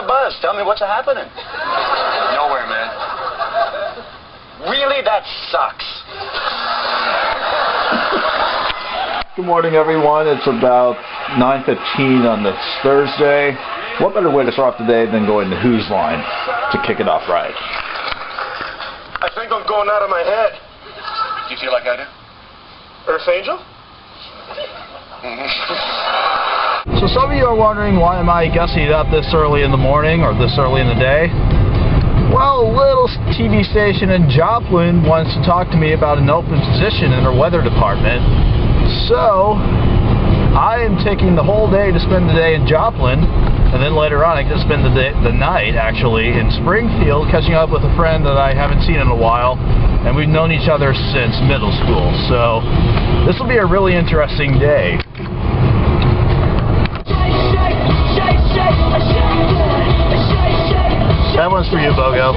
buzz. Tell me what's happening. Nowhere, man. Really? That sucks. Good morning, everyone. It's about 9:15 on this Thursday. What better way to start off the day than going to Who's Line to kick it off right? I think I'm going out of my head. Do you feel like I do? Earth Angel? So some of you are wondering, why am I gussing it up this early in the morning or this early in the day? Well, a little TV station in Joplin wants to talk to me about an open position in their weather department. So I am taking the whole day to spend the day in Joplin, and then later on I get to spend the night actually in Springfield, catching up with a friend that I haven't seen in a while, and we've known each other since middle school. So this will be a really interesting day. That one's for you, Bogo.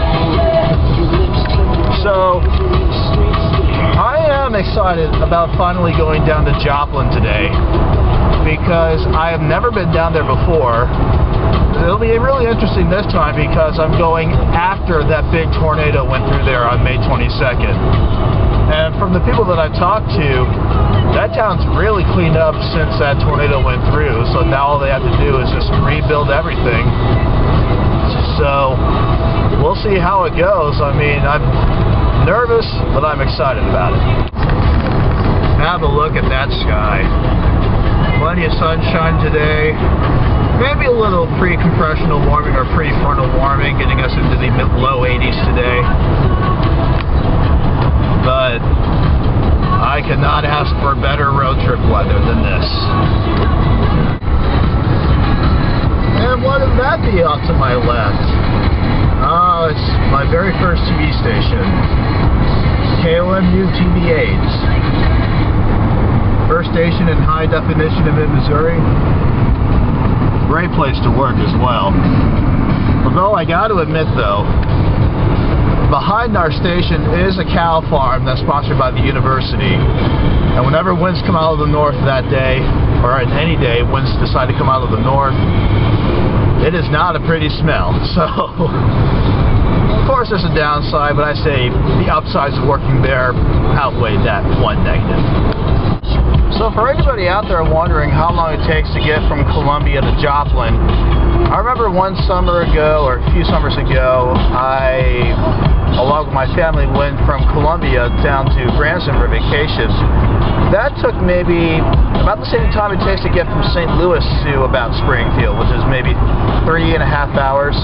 So I am excited about finally going down to Joplin today, because I have never been down there before. It'll be really interesting this time because I'm going after that big tornado went through there on May 22nd. And from the people that I've talked to, that town's really cleaned up since that tornado went through, so now all they have to do is just rebuild everything. So we'll see how it goes. I mean, I'm nervous, but I'm excited about it. Have a look at that sky. Plenty of sunshine today. Maybe a little pre-compressional warming or pre-frontal warming, getting us into the low 80s today. But I could not ask for better road trip weather than this. And what would that be off to my left? Oh, it's my very first TV station. KOMU TV8. First station in high definition in Missouri. Great place to work as well. Although I got to admit though, behind our station is a cow farm that's sponsored by the university. And whenever winds come out of the north that day, or on any day, winds decide to come out of the north, it is not a pretty smell. So, of course there's a downside, but I say the upsides of working there outweigh that one negative. So for anybody out there wondering how long it takes to get from Columbia to Joplin, I remember one summer ago, or a few summers ago, I, along with my family, went from Columbia down to Branson for vacation. That took maybe about the same time it takes to get from St. Louis to about Springfield, which is maybe 3.5 hours.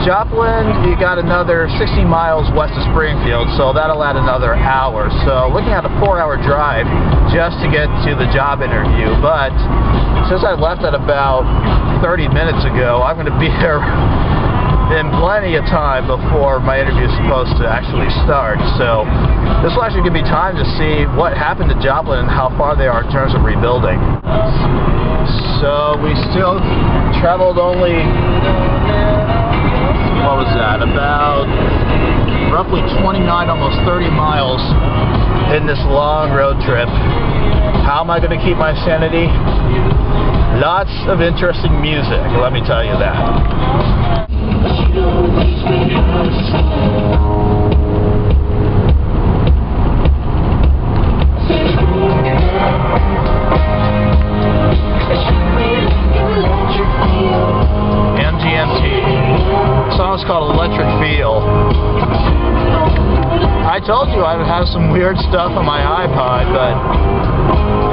Joplin, you got another 60 miles west of Springfield, so that'll add another hour. So looking at a 4-hour drive just to get to the job interview. But since I left at about 30 minutes ago, I'm going to be there in plenty of time before my interview is supposed to actually start. So this will actually give me time to see what happened to Joplin and how far they are in terms of rebuilding. So we still traveled only, what was that, about roughly 29, almost 30 miles in this long road trip. How am I going to keep my sanity? Lots of interesting music, let me tell you that. MGMT. The song's called Electric Feel. I told you I would have some weird stuff on my iPod, but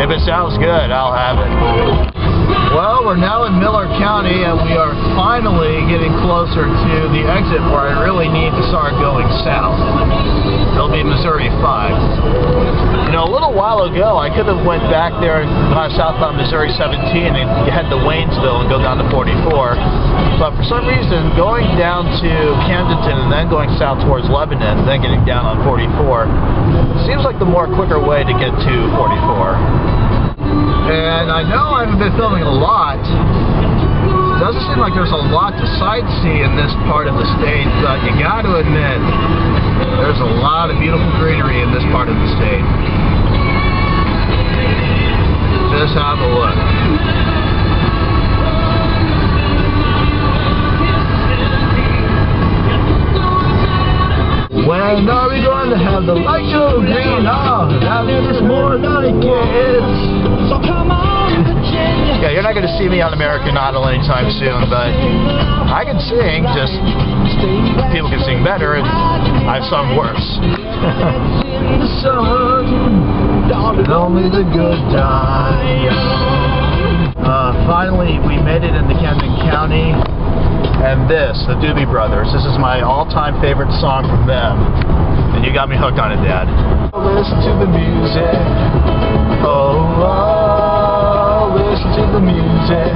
if it sounds good, I'll have it. Well, we're now in Miller County, and we are finally getting closer to the exit where I really need to start going south. It'll be Missouri 5. You know, a little while ago, I could have went back there and gone southbound Missouri 17 and head to Waynesville and go down to 44. But for some reason, going down to Camdenton and then going south towards Lebanon and then getting down on 44 seems like the more quicker way to get to 44. And I know I haven't been filming a lot. It doesn't seem like there's a lot to sightsee in this part of the state, but you got to admit, there's a lot of beautiful greenery in this part of the state. Just have a look. And are we going to have the light show green? Oh, that is more like it. So come on, Virginia. Yeah, you're not going to see me on American Idol anytime soon, but I can sing, just people can sing better, and I've sung worse. The sun, only the good die. Finally, we made it into Camden County, and this, the Doobie Brothers, this is my all-time favorite song from them, and you got me hooked on it, Dad. Listen to the music, oh, listen to the music,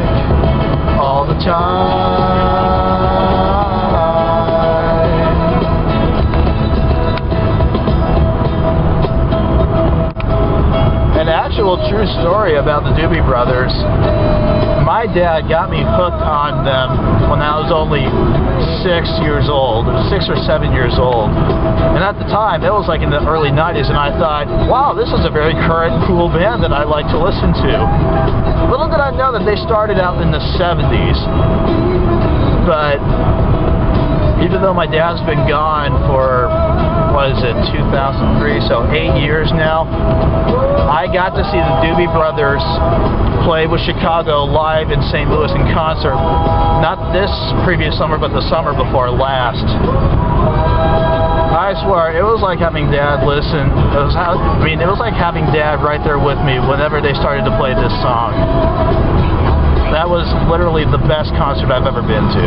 all the time. An actual true story about the Doobie Brothers. My dad got me hooked on them when I was only 6 years old, 6 or 7 years old. And at the time, it was like in the early 90s, and I thought, wow, this is a very current, cool band that I like to listen to. Little did I know that they started out in the 70s. But even though my dad's been gone for, what is it, 2003, so 8 years now, I got to see the Doobie Brothers play with Chicago live in St. Louis in concert. Not this previous summer, but the summer before last. I swear, it was like having Dad listen. It was like having Dad right there with me whenever they started to play this song. That was literally the best concert I've ever been to.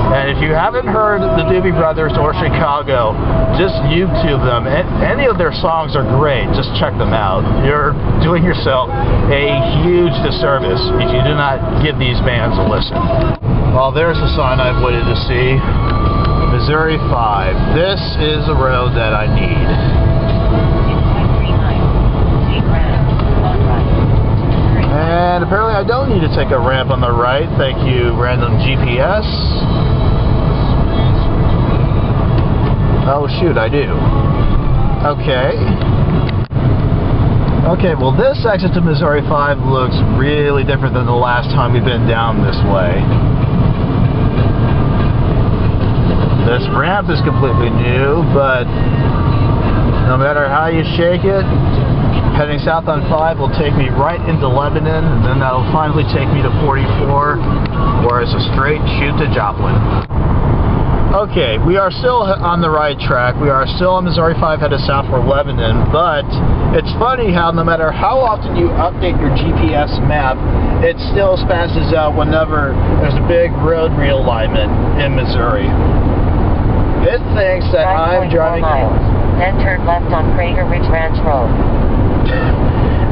And if you haven't heard the Doobie Brothers or Chicago, just YouTube them. Any of their songs are great. Just check them out. You're doing yourself a huge disservice if you do not give these bands a listen. Well, there's the sign I've waited to see. Missouri 5. This is the road that I need. And apparently I don't need to take a ramp on the right. Thank you, random GPS. Oh shoot, I do. Okay. Okay, well this exit to Missouri 5 looks really different than the last time we've been down this way. This ramp is completely new, but no matter how you shake it, heading south on 5 will take me right into Lebanon, and then that'll finally take me to 44, where it's a straight shoot to Joplin. Okay, we are still on the right track. We are still on Missouri 5 headed south for Lebanon, but it's funny how no matter how often you update your GPS map, it still spasses out whenever there's a big road realignment in Missouri. It thinks that I'm driving... Then turn left on Crater Ridge Ranch Road.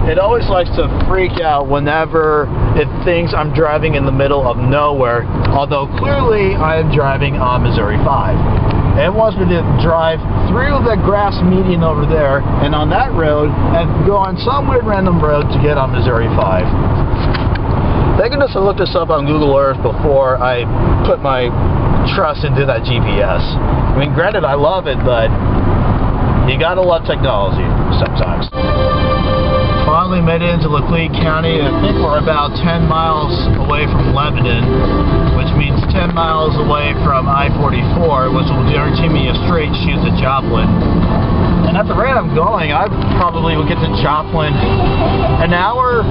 It always likes to freak out whenever it thinks I'm driving in the middle of nowhere, although clearly I am driving on Missouri 5. It wants me to drive through the grass median over there and on that road and go on some weird random road to get on Missouri 5. Thank goodness I looked this up on Google Earth before I put my trust into that GPS. I mean, granted, I love it, but you gotta love technology sometimes. Finally made it into Laclede County. I think we're about 10 miles away from Lebanon, which means 10 miles away from I-44, which will guarantee me a straight shoot to Joplin. And at the rate I'm going, I probably will get to Joplin an hour,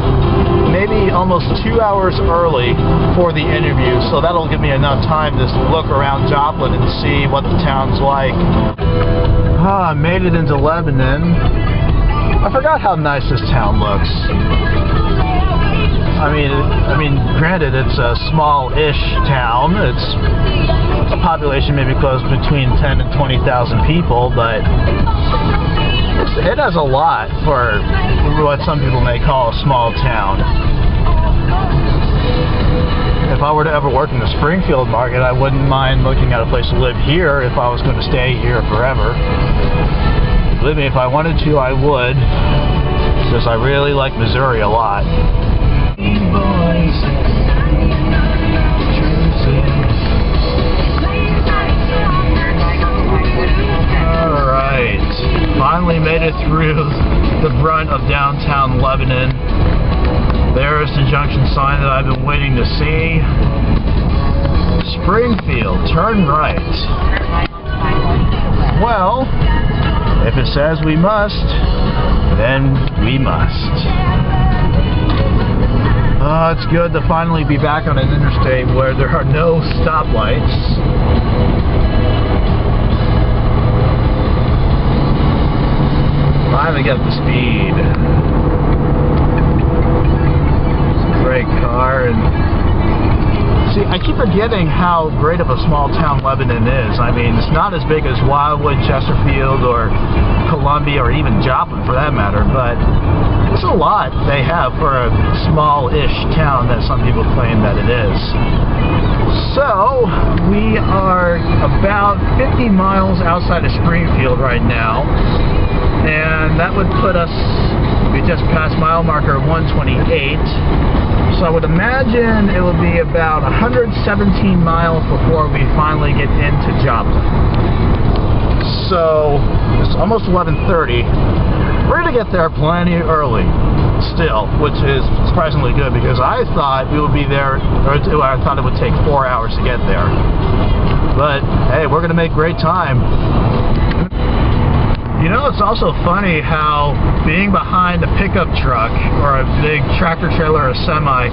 maybe almost 2 hours early for the interview, so that'll give me enough time to look around Joplin and see what the town's like. I made it into Lebanon. I forgot how nice this town looks. I mean, granted, it's a small-ish town. It's a population maybe close between 10 and 20,000 people, but it has a lot for what some people may call a small town. If I were to ever work in the Springfield market, I wouldn't mind looking at a place to live here if I was going to stay here forever. Believe me, if I wanted to, I would, because I really like Missouri a lot. Alright, finally made it through the brunt of downtown Lebanon. There's the junction sign that I've been waiting to see. Springfield, turn right. Well, if it says we must, then we must. It's good to finally be back on an interstate where there are no stoplights. Finally get the speed. It's a great car, and see, I keep forgetting how great of a small town Lebanon is. I mean, it's not as big as Wildwood, Chesterfield, or Columbia, or even Joplin for that matter, but it's a lot they have for a small-ish town that some people claim that it is. So, we are about 50 miles outside of Springfield right now, and that would put us, we just passed mile marker 128. So I would imagine it will be about 117 miles before we finally get into Joplin. So it's almost 11:30. We're going to get there plenty early still, which is surprisingly good because I thought we would be there, or I thought it would take 4 hours to get there. But hey, we're going to make great time. You know, it's also funny how being behind a pickup truck or a big tractor trailer or a semi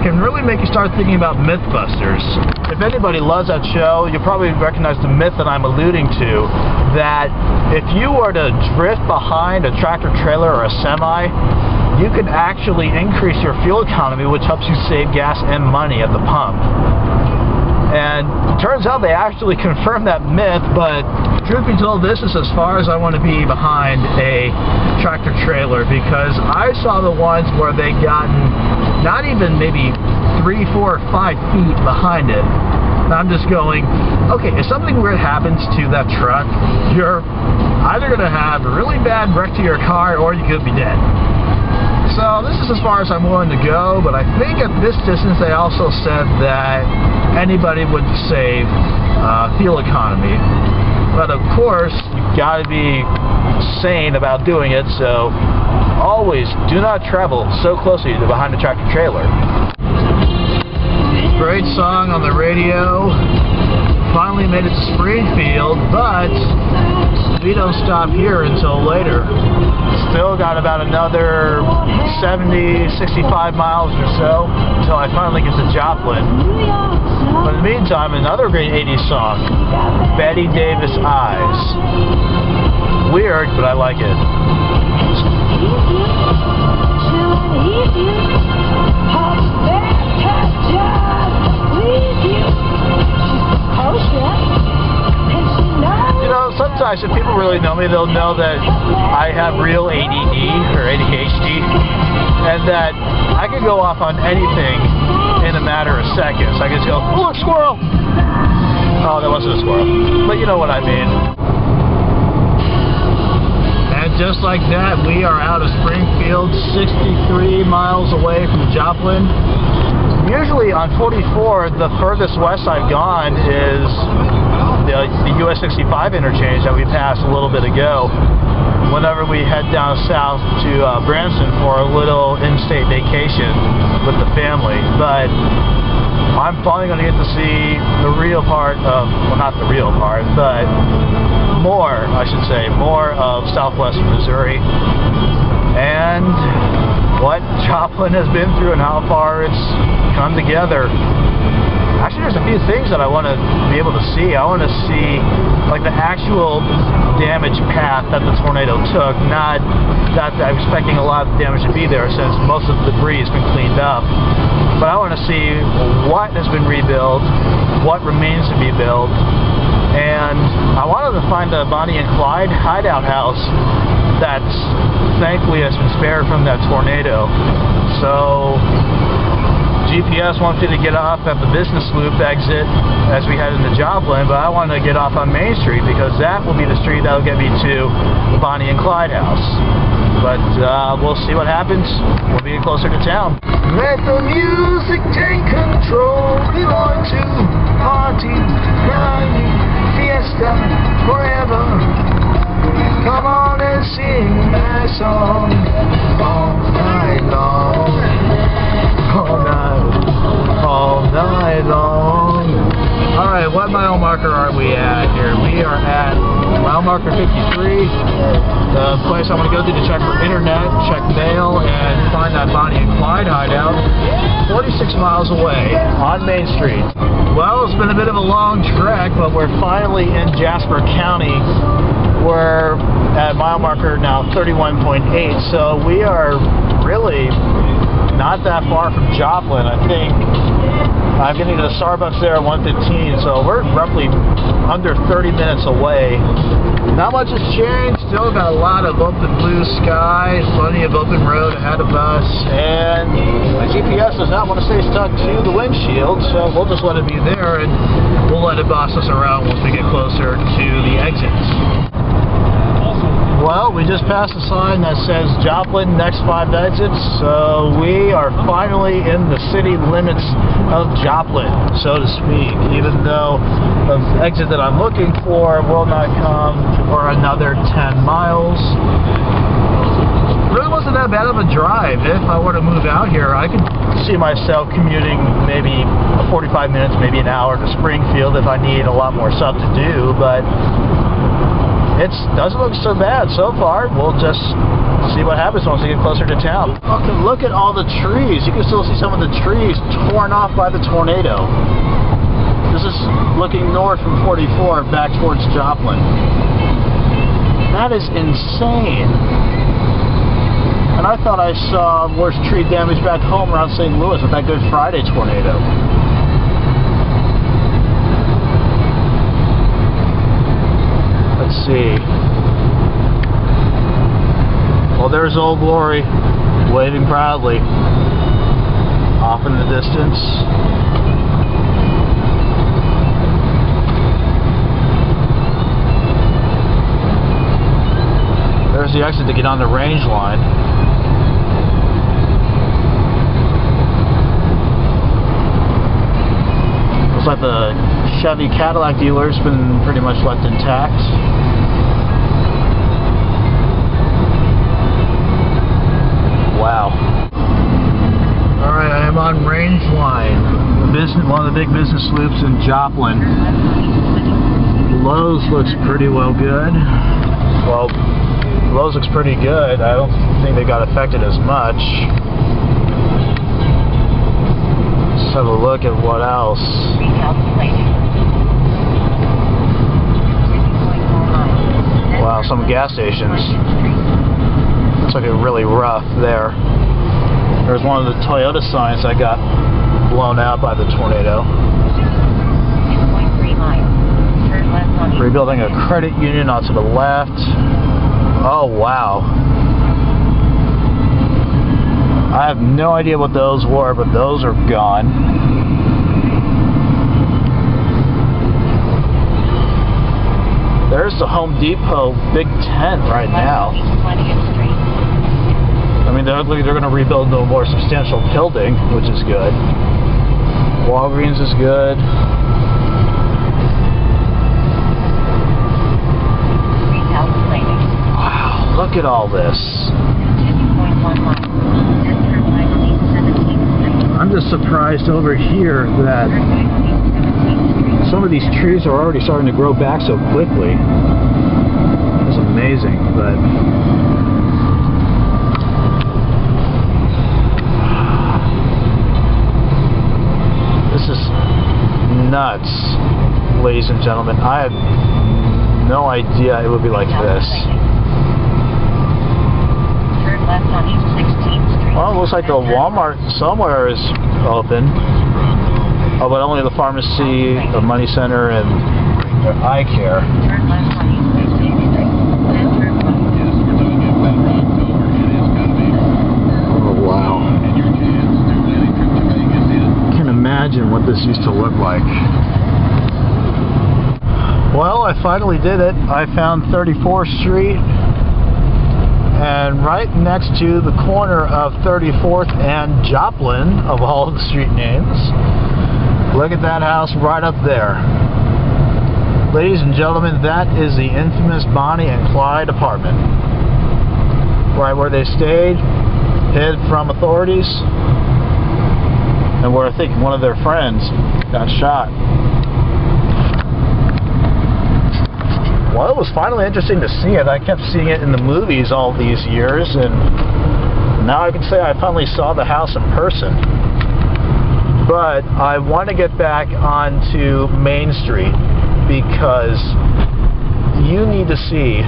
can really make you start thinking about Mythbusters. If anybody loves that show, you'll probably recognize the myth that I'm alluding to, that if you were to drift behind a tractor trailer or a semi, you could actually increase your fuel economy, which helps you save gas and money at the pump. And it turns out they actually confirmed that myth, but truth be told, this is as far as I want to be behind a tractor trailer, because I saw the ones where they gotten not even maybe 3, 4, or 5 feet behind it. And I'm just going, okay, if something weird happens to that truck, you're either going to have a really bad wreck to your car or you could be dead. So this is as far as I'm willing to go, but I think at this distance they also said that anybody would save fuel economy. But of course, you've got to be sane about doing it, so always do not travel so closely to behind a tractor trailer. Great song on the radio. Finally made it to Springfield, but we don't stop here until later. Still got about another 70, 65 miles or so until I finally get to Joplin. But in the meantime, another great 80s song, Betty Davis Eyes. Weird, but I like it. You know, sometimes if people really know me, they'll know that I have real ADD or ADHD, and that I can go off on anything in a matter of seconds. I can just go, oh, look, squirrel! Oh, that wasn't a squirrel. But you know what I mean. And just like that, we are out of Springfield, 63 miles away from Joplin. Usually on 44, the furthest west I've gone is the US 65 interchange that we passed a little bit ago. Whenever we head down south to Branson for a little in-state vacation with the family. But I'm finally going to get to see the real part of, well, not the real part, but more, I should say, more of southwestern Missouri. And what Joplin has been through and how far it's come together. Actually, there's a few things that I want to be able to see. I want to see like the actual damage path that the tornado took, not that I'm expecting a lot of damage to be there since most of the debris has been cleaned up. But I want to see what has been rebuilt, what remains to be built, and I wanted to find the Bonnie and Clyde hideout house that thankfully has been spared from that tornado. So GPS wants me to get off at the business loop exit as we head into Joplin, but I want to get off on Main Street because that will be the street that will get me to the Bonnie and Clyde house. But we'll see what happens. We'll be closer to town. Let the music take control. We want to party, party, fiesta, forever. Come on and sing my song all night long. All night long. Alright, what mile marker are we at here? We are at mile marker marker 53. The place I want to go to check for internet, check mail, and find that Bonnie and Clyde hideout. 46 miles away on Main Street. Well, it's been a bit of a long trek, but we're finally in Jasper County. We're at mile marker now 31.8, so we are really not that far from Joplin. I think I'm getting to the Starbucks there at 1:15, so we're roughly under 30 minutes away. Not much has changed. Still got a lot of open blue skies, plenty of open road ahead of us, and my GPS does not want to stay stuck to the windshield, so we'll just let it be there, and we'll let it boss us around once we get closer to the exits. Well, we just passed a sign that says Joplin, next 5 exits, so we are finally in the city limits of Joplin, so to speak, even though the exit that I'm looking for will not come for another 10 miles. Really wasn't that bad of a drive. If I were to move out here, I could see myself commuting maybe 45 minutes, maybe an hour to Springfield if I need a lot more stuff to do, but it doesn't look so bad so far. We'll just see what happens once we get closer to town. Okay, look at all the trees. You can still see some of the trees torn off by the tornado. This is looking north from 44 back towards Joplin. That is insane. And I thought I saw worse tree damage back home around St. Louis with that Good Friday tornado. Let's see. Well, there's Old Glory, waving proudly off in the distance. There's the exit to get on the range line. Looks like the Chevy Cadillac dealer's been pretty much left intact. Wow. Alright, I am on range line. One of the big business loops in Joplin. Lowe's looks pretty well good. Well, Lowe's looks pretty good. I don't think they got affected as much. Let's have a look at what else. Wow, some gas stations. Looks like they're really rough there. There's one of the Toyota signs that got blown out by the tornado. Rebuilding a credit union out to the left. Oh, wow. I have no idea what those were, but those are gone. There's the Home Depot Big Tent right now. I mean, they look like they're going to rebuild a more substantial building, which is good. Walgreens is good. Wow, look at all this. I'm just surprised over here that some of these trees are already starting to grow back so quickly. It's amazing, but this is nuts, ladies and gentlemen. I had no idea it would be like this. Well, it looks like the Walmart somewhere is open. Oh, but only the pharmacy, the money center, and their eye care. Oh, wow. I can't imagine what this used to look like. Well, I finally did it. I found 34th Street. And right next to the corner of 34th and Joplin, of all the street names, look at that house right up there. Ladies and gentlemen, that is the infamous Bonnie and Clyde apartment. Right where they stayed, hid from authorities, and where I think one of their friends got shot. Well, it was finally interesting to see it. I kept seeing it in the movies all these years, and now I can say I finally saw the house in person. But I want to get back onto Main Street because you need to see,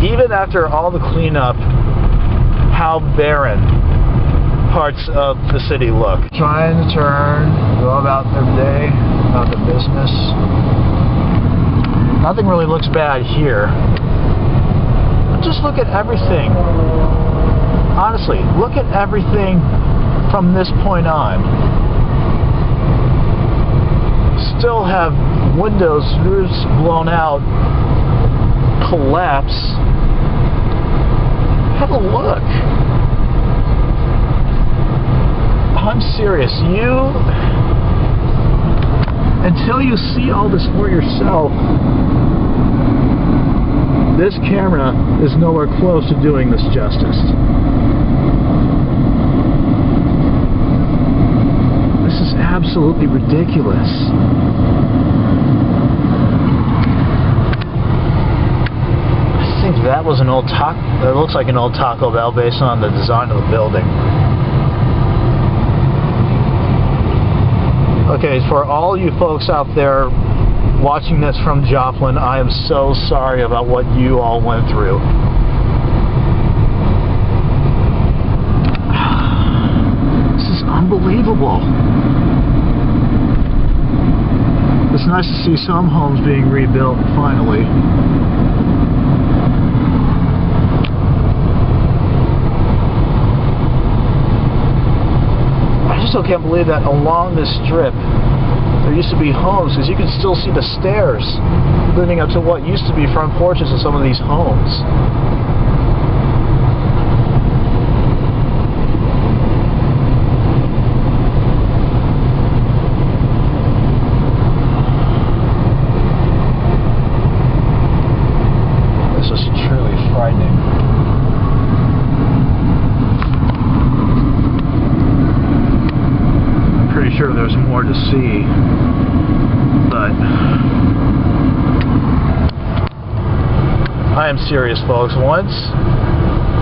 even after all the cleanup, how barren parts of the city look. Trying to turn, go about their day, about their business. Nothing really looks bad here. But just look at everything. Honestly, look at everything from this point on. Still have windows, roofs blown out, collapse. Have a look. I'm serious. Until you see all this for yourself, this camera is nowhere close to doing this justice. This is absolutely ridiculous. I think that was an old That looks like an old Taco Bell based on the design of the building. Okay, for all you folks out there watching this from Joplin, I am so sorry about what you all went through. This is unbelievable. It's nice to see some homes being rebuilt finally. I still can't believe that along this strip there used to be homes, because you can still see the stairs leading up to what used to be front porches of some of these homes. This is truly frightening. Pretty sure there's more to see, but I am serious, folks. Once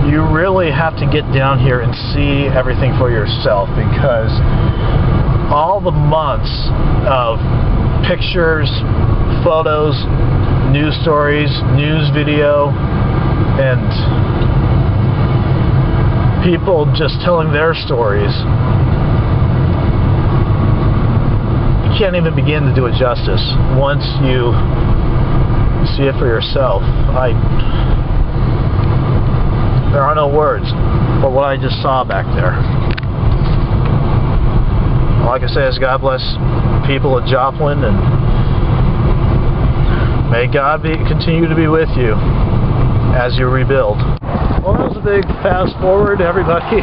you really have to get down here and see everything for yourself, because all the months of pictures, photos, news stories, news video, and people just telling their stories, can't even begin to do it justice once you see it for yourself. There are no words for what I just saw back there. All I can say is God bless people of Joplin, and may God continue to be with you as you rebuild. Well, that was a big fast forward, everybody.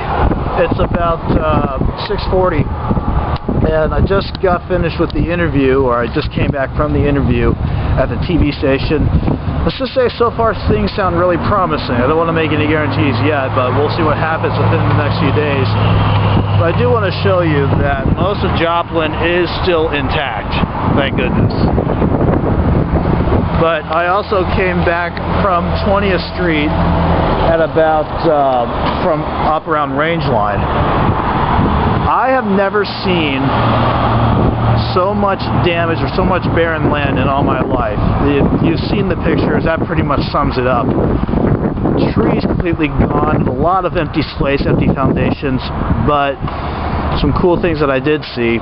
It's about 6:40. And I just got finished with the interview, or I just came back from the interview at the TV station. Let's just say so far things sound really promising. I don't want to make any guarantees yet, but we'll see what happens within the next few days. But I do want to show you that most of Joplin is still intact, thank goodness. But I also came back from 20th Street at about, from up around Rangeline. I have never seen so much damage or so much barren land in all my life. You've seen the pictures, that pretty much sums it up. Trees completely gone, a lot of empty space, empty foundations, but some cool things that I did see.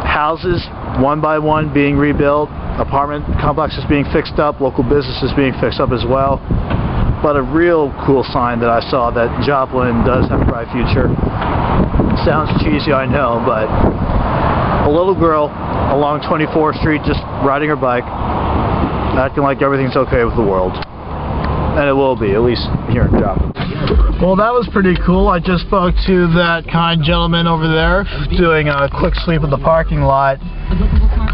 Houses, one by one, being rebuilt, apartment complexes being fixed up, local businesses being fixed up as well. But a real cool sign that I saw that Joplin does have a bright future. Sounds cheesy, I know, but a little girl along 24th Street just riding her bike, acting like everything's okay with the world. And it will be, at least here in Joplin. Well, that was pretty cool. I just spoke to that kind gentleman over there doing a quick sweep of the parking lot.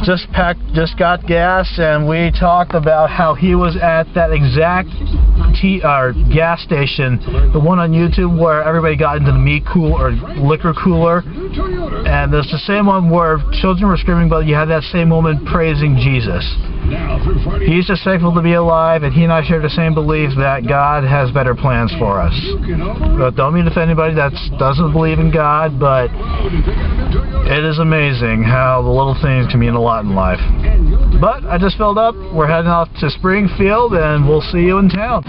Just got gas, and we talked about how he was at that exact gas station, the one on YouTube where everybody got into the meat cooler or liquor cooler, And there's the same one where children were screaming, but you had that same woman praising Jesus. He's just thankful to be alive, and he and I share the same belief that God has better plans for us. But don't mean to offend anybody that doesn't believe in God, but it is amazing how the little things can mean a lot in life. But I just filled up. We're heading off to Springfield, and we'll see you in town.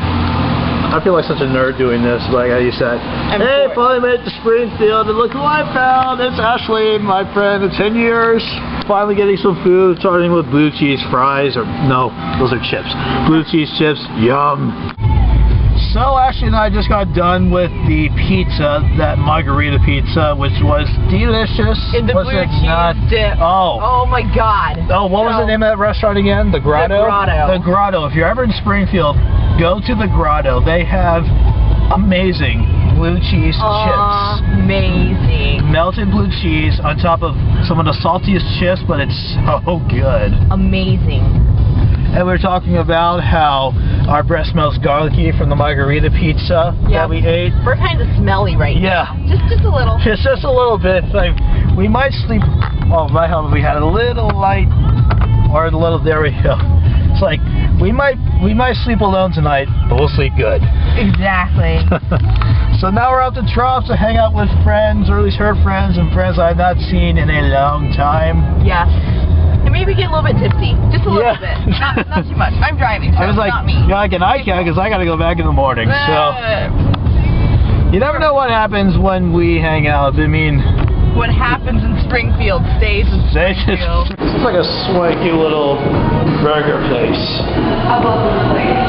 I feel like such a nerd doing this, like you said. Hey, finally made it to Springfield, and look who I found! It's Ashley, my friend of 10 years. Finally getting some food, starting with blue cheese fries, or no, those are chips. Blue cheese chips, yum. So Ashley and I just got done with the pizza, that margarita pizza, which was delicious. In the blue cheese dip. Oh my God. Oh, what was the name of that restaurant again? The Grotto? The Grotto. The Grotto. If you're ever in Springfield, go to the Grotto. They have amazing blue cheese chips. Amazing. Melted blue cheese on top of some of the saltiest chips, but it's so good. Amazing. And we were talking about how our breath smells garlicky from the margarita pizza that we ate. We're kind of smelly right now. Just a little. It's just a little bit. Like, we might sleep. Oh, my hell, we had a little light, or a little. There we go. It's like we might sleep alone tonight, but we'll sleep good. Exactly. So now we're out to Trop to hang out with friends, or at least her friends and friends I've not seen in a long time. Yes. And maybe get a little bit tipsy. Just a little bit. Not too much. I'm driving, so I was like, not me. yeah, I can because I got to go back in the morning. So you never know what happens when we hang out. I mean, what happens in Springfield stays in Springfield. It's like a swanky little burger place. I love this place.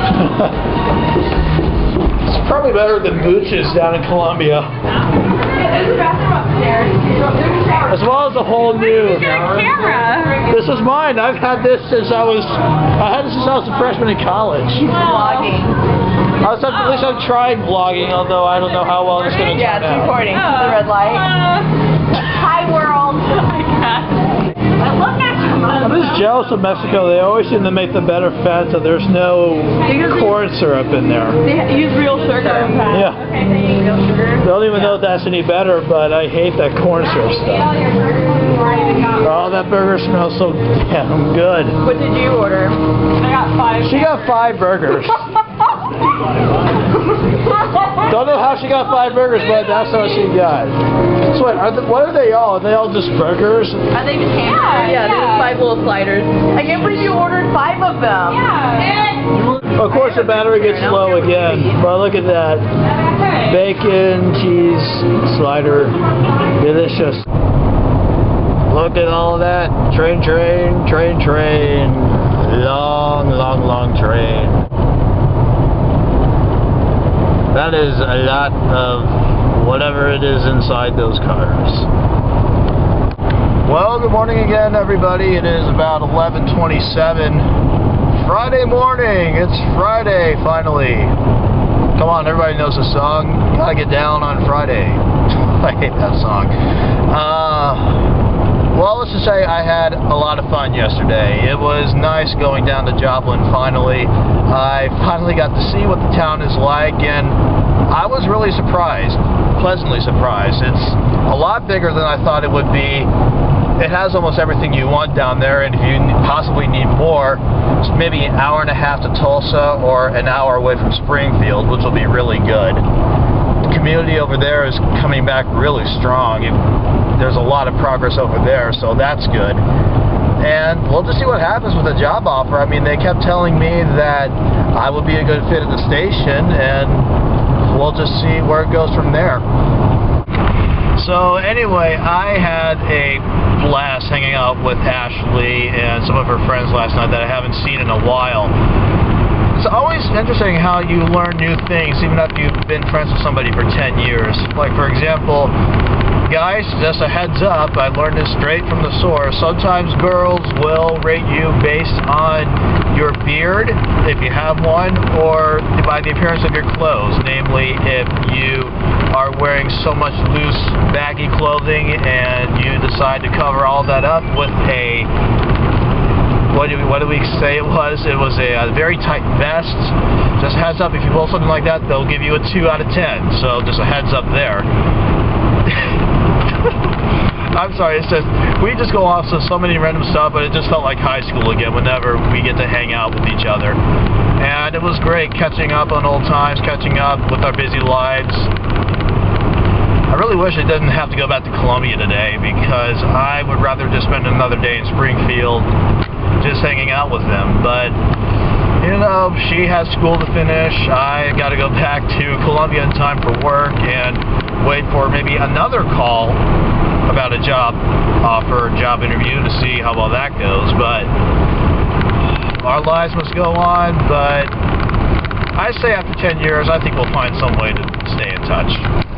It's probably better than Booch's down in Columbia. There's a bathroom upstairs. As well as a whole new camera. This is mine. I've had this since I was a freshman in college. Vlogging. At least I've tried vlogging, although I don't know how well it's going to turn out. Yeah, it's recording. The red light. Hi, world. Oh my God. I'm just jealous of Mexico. They always seem to make the better fat, so there's no corn syrup in there. They use real sugar. Yeah. Okay, they use real sugar. Don't even know if that's any better, but I hate that corn syrup stuff. Oh, that burger smells so damn good. What did you order? I got 5. She got 5 burgers. Don't know how she got 5 burgers, but that's how she got. So what are they all? Are they all just burgers? Are they just hamburgers? Yeah, they're just 5 little sliders. I can't believe you ordered 5 of them. Yeah. Of course the battery gets low again, but look at that. Bacon, cheese, slider, delicious. Look at all of that. Train. Long train. That is a lot of whatever it is inside those cars. Well, good morning again, everybody. It is about 11:27. Friday morning. It's Friday, finally. Come on, everybody knows the song. Gotta get down on Friday. I hate that song. Well, let's just say I had a lot of fun yesterday. It was nice going down to Joplin finally. I finally got to see what the town is like, and I was really surprised, pleasantly surprised. It's a lot bigger than I thought it would be. It has almost everything you want down there, and if you possibly need more, it's maybe an hour and a half to Tulsa or an hour away from Springfield, which will be really good. The community over there is coming back really strong. There's a lot of progress over there, so that's good. And we'll just see what happens with the job offer. I mean, they kept telling me that I would be a good fit at the station, and we'll just see where it goes from there. So anyway, I had a blast hanging out with Ashley and some of her friends last night that I haven't seen in a while. It's always interesting how you learn new things even after you've been friends with somebody for 10 years. Like, for example, guys, just a heads up, I learned this straight from the source. Sometimes girls will rate you based on your beard, if you have one, or by the appearance of your clothes. Namely, if you are wearing so much loose, baggy clothing and you decide to cover all that up with a, what do we say it was? It was a very tight vest. Just a heads up, if you pull something like that, they'll give you a 2 out of 10. So just a heads up there. I'm sorry, it's just, we just go off so many random stuff, but it just felt like high school again whenever we get to hang out with each other. And it was great catching up on old times, catching up with our busy lives. I really wish I didn't have to go back to Columbia today, because I would rather just spend another day in Springfield just hanging out with them. But, you know, she has school to finish. I got to go back to Columbia in time for work and wait for maybe another call about a job offer, job interview, to see how well that goes. But our lives must go on. But I say after 10 years, I think we'll find some way to stay in touch.